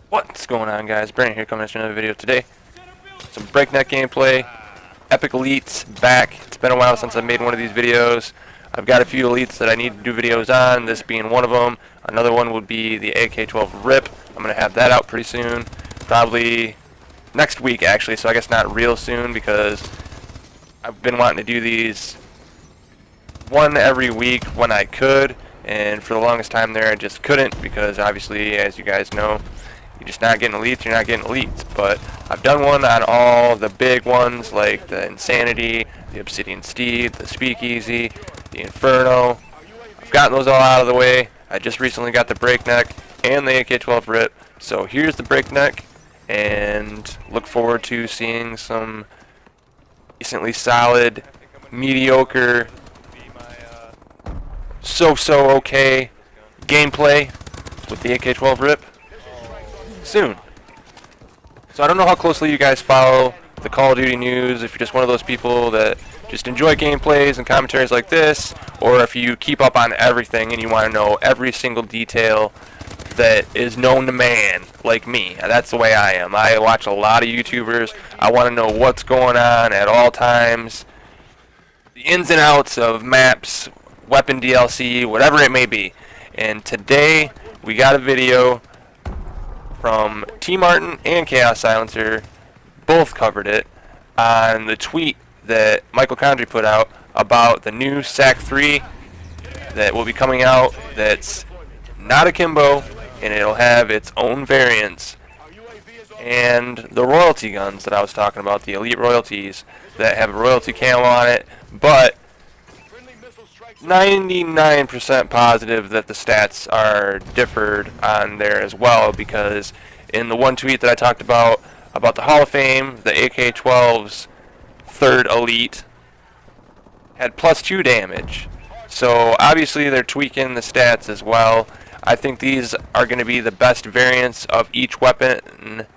What's going on, guys? Brandon here, coming at you another video today. Some Breakneck gameplay. Epic Elites back. It's been a while since I've made one of these videos. I've got a few Elites that I need to do videos on, this being one of them. Another one would be the AK-12 RIP. I'm going to have that out pretty soon. Probably next week, actually, so I guess not real soon, because I've been wanting to do these one every week when I could, and for the longest time there I just couldn't, because obviously, as you guys know, you're just not getting elites, you're not getting elites. But I've done one on all the big ones, like the Insanity, the Obsidian Steed, the Speakeasy, the Inferno. I've gotten those all out of the way. I just recently got the Breakneck and the AK-12 RIP. So here's the Breakneck, and look forward to seeing some decently solid, mediocre, so-so okay gameplay with the AK-12 RIP soon. So I don't know how closely you guys follow the Call of Duty news, if you're just one of those people that just enjoy gameplays and commentaries like this, or if you keep up on everything and you want to know every single detail that is known to man, like me. That's the way I am. I watch a lot of YouTubers. I want to know what's going on at all times, the ins and outs of maps, weapon DLC, whatever it may be. And today we got a video from T Martin and Chaos Silencer, both covered it, on the tweet that Michael Condrey put out about the new SAC 3 that will be coming out, that's not akimbo, and it'll have its own variants. And the royalty guns that I was talking about, the elite royalties that have a royalty camo on it, but 99% positive that the stats are differed on there as well, because in the one tweet that I talked about the Hall of Fame, the AK-12's third elite had +2 damage. So obviously they're tweaking the stats as well. I think these are going to be the best variants of each weapon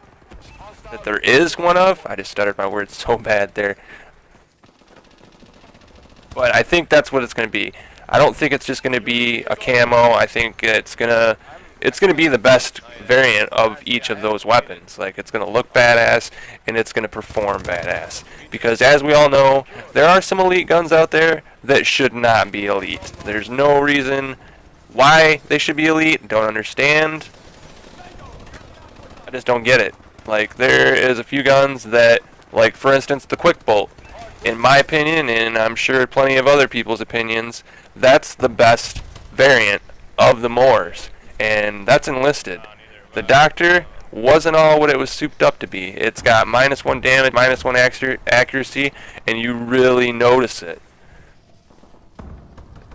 that there is one of. I just stuttered my words so bad there. But I think that's what it's going to be. I don't think it's just going to be a camo. I think it's going to be the best variant of each of those weapons. Like, it's going to look badass and it's going to perform badass. Because as we all know, there are some elite guns out there that should not be elite. There's no reason why they should be elite. Don't understand. I just don't get it. Like, there is a few guns that, like for instance the Quick Bolt. In my opinion, and I'm sure plenty of other people's opinions, that's the best variant of the Moors, and that's enlisted. The Doctor wasn't all what it was souped up to be. It's got -1 damage, -1 accuracy, and you really notice it.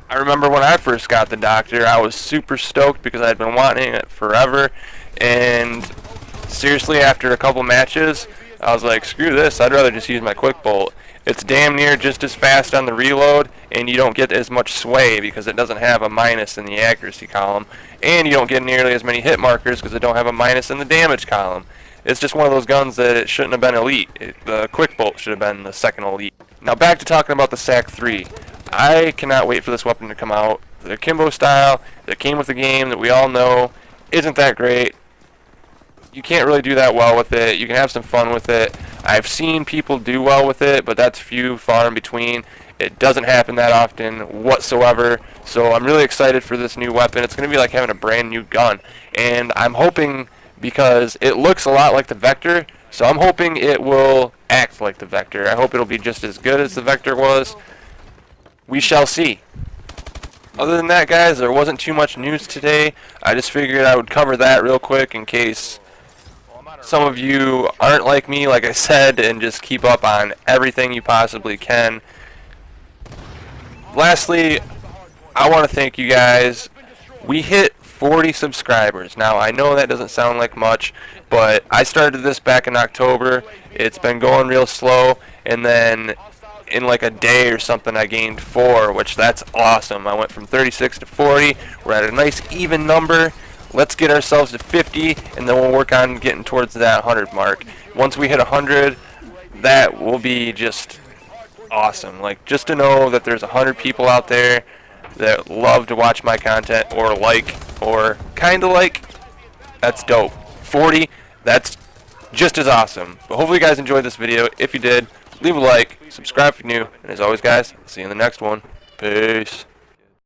I remember when I first got the Doctor, I was super stoked because I'd been wanting it forever, and seriously, after a couple matches, I was like, screw this, I'd rather just use my Quick Bolt. It's damn near just as fast on the reload, and you don't get as much sway because it doesn't have a minus in the accuracy column, and you don't get nearly as many hit markers because it don't have a minus in the damage column. It's just one of those guns that it shouldn't have been elite. The Quick Bolt should have been the second elite. Now back to talking about the SAC 3. I cannot wait for this weapon to come out. The akimbo style that came with the game that we all know isn't that great. You can't really do that well with it. You can have some fun with it. I've seen people do well with it, but that's few, far in between. It doesn't happen that often whatsoever. So I'm really excited for this new weapon. It's going to be like having a brand new gun. And I'm hoping, because it looks a lot like the Vector, so I'm hoping it will act like the Vector. I hope it'll be just as good as the Vector was. We shall see. Other than that, guys, there wasn't too much news today. I just figured I would cover that real quick in case some of you aren't like me, like I said, and just keep up on everything you possibly can. Lastly, I want to thank you guys. We hit 40 subscribers. Now, I know that doesn't sound like much, but I started this back in October. It's been going real slow, and then in like a day or something I gained 4, which that's awesome. I went from 36 to 40. We're at a nice even number. Let's get ourselves to 50, and then we'll work on getting towards that 100 mark. Once we hit 100, that will be just awesome. Like, just to know that there's 100 people out there that love to watch my content or like or kinda like, that's dope. 40, that's just as awesome. But hopefully you guys enjoyed this video. If you did, leave a like, subscribe if you're new, and as always guys, I'll see you in the next one. Peace.